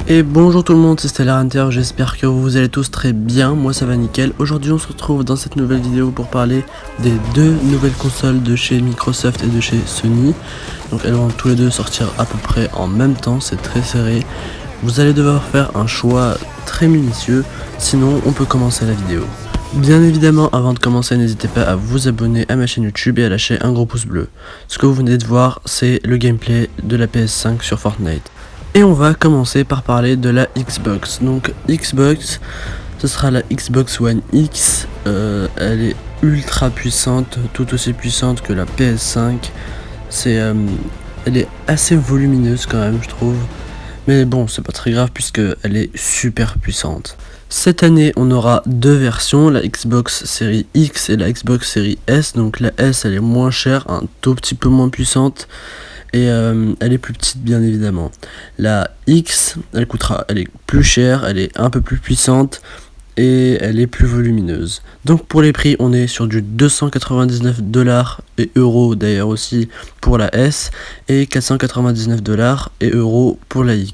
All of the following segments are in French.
Et bonjour tout le monde, c'est Stellar Hunter, j'espère que vous allez tous très bien, moi ça va nickel. Aujourd'hui on se retrouve dans cette nouvelle vidéo pour parler des deux nouvelles consoles de chez Microsoft et de chez Sony. Donc elles vont tous les deux sortir à peu près en même temps, c'est très serré. Vous allez devoir faire un choix très minutieux, sinon on peut commencer la vidéo. Bien évidemment, avant de commencer, n'hésitez pas à vous abonner à ma chaîne YouTube et à lâcher un gros pouce bleu. Ce que vous venez de voir, c'est le gameplay de la PS5 sur Fortnite. Et on va commencer par parler de la Xbox. Donc Xbox, ce sera la Xbox One X. Elle est ultra puissante, tout aussi puissante que la PS5. Elle est assez volumineuse quand même, je trouve. Mais bon, c'est pas très grave puisque elle est super puissante. Cette année, on aura deux versions, la Xbox Series X et la Xbox Series S. Donc la S, elle est moins chère, un tout petit peu moins puissante. Et elle est plus petite bien évidemment. La X, elle est plus chère, elle est un peu plus puissante et elle est plus volumineuse. Donc pour les prix, on est sur du 299$ et euros d'ailleurs aussi pour la S et 499$ et euros pour la X.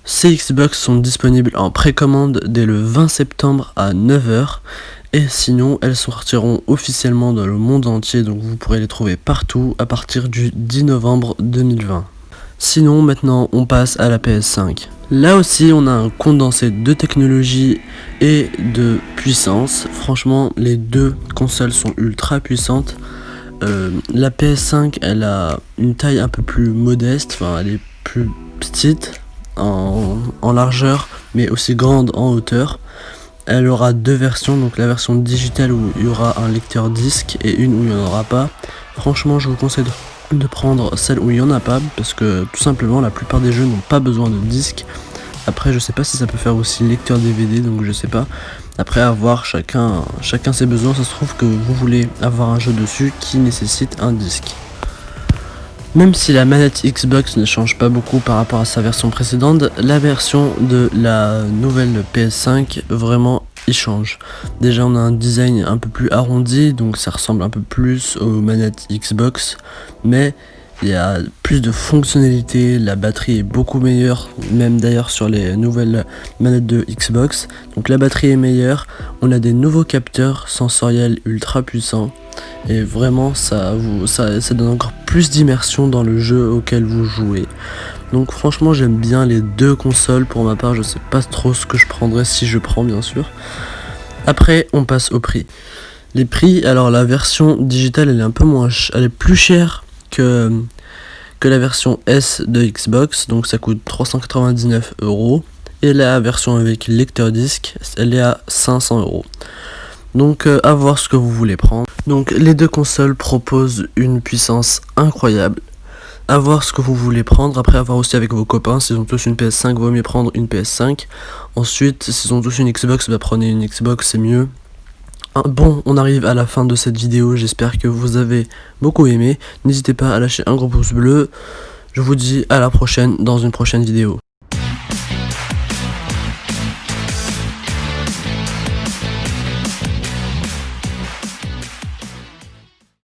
Ces Xbox sont disponibles en précommande dès le 20 septembre à 9h. Et sinon, elles sortiront officiellement dans le monde entier, donc vous pourrez les trouver partout à partir du 10 novembre 2020. Sinon, maintenant, on passe à la PS5. Là aussi, on a un condensé de technologie et de puissance. Franchement, les deux consoles sont ultra puissantes. La PS5, elle a une taille un peu plus modeste, enfin, elle est plus petite en largeur, mais aussi grande en hauteur. Elle aura deux versions, donc la version digitale où il y aura un lecteur disque et une où il n'y en aura pas. Franchement, je vous conseille de prendre celle où il n'y en a pas, parce que tout simplement la plupart des jeux n'ont pas besoin de disque. Après, je sais pas si ça peut faire aussi lecteur DVD, donc je sais pas. Après, à voir, chacun ses besoins. Ça se trouve que vous voulez avoir un jeu dessus qui nécessite un disque. Même si la manette Xbox ne change pas beaucoup par rapport à sa version précédente, la version de la nouvelle PS5 vraiment il change. Déjà on a un design un peu plus arrondi, donc ça ressemble un peu plus aux manettes Xbox, mais il y a plus de fonctionnalités, la batterie est beaucoup meilleure, même d'ailleurs sur les nouvelles manettes de Xbox. Donc la batterie est meilleure, on a des nouveaux capteurs sensoriels ultra puissants. Et vraiment ça donne encore plus d'immersion dans le jeu auquel vous jouez. Donc franchement j'aime bien les deux consoles. Pour ma part je sais pas trop ce que je prendrais si je prends bien sûr. Après on passe au prix. Les prix, alors la version digitale elle est un peu moins elle est plus chère que la version S de Xbox. Donc ça coûte 399€. Et la version avec lecteur disque elle est à 500€. Donc à voir ce que vous voulez prendre. Donc les deux consoles proposent une puissance incroyable. À voir ce que vous voulez prendre. Après, à voir aussi avec vos copains. S'ils ont tous une PS5, vaut mieux prendre une PS5. Ensuite, s'ils ont tous une Xbox, prenez une Xbox, c'est mieux. Bon, on arrive à la fin de cette vidéo. J'espère que vous avez beaucoup aimé. N'hésitez pas à lâcher un gros pouce bleu. Je vous dis à la prochaine dans une prochaine vidéo.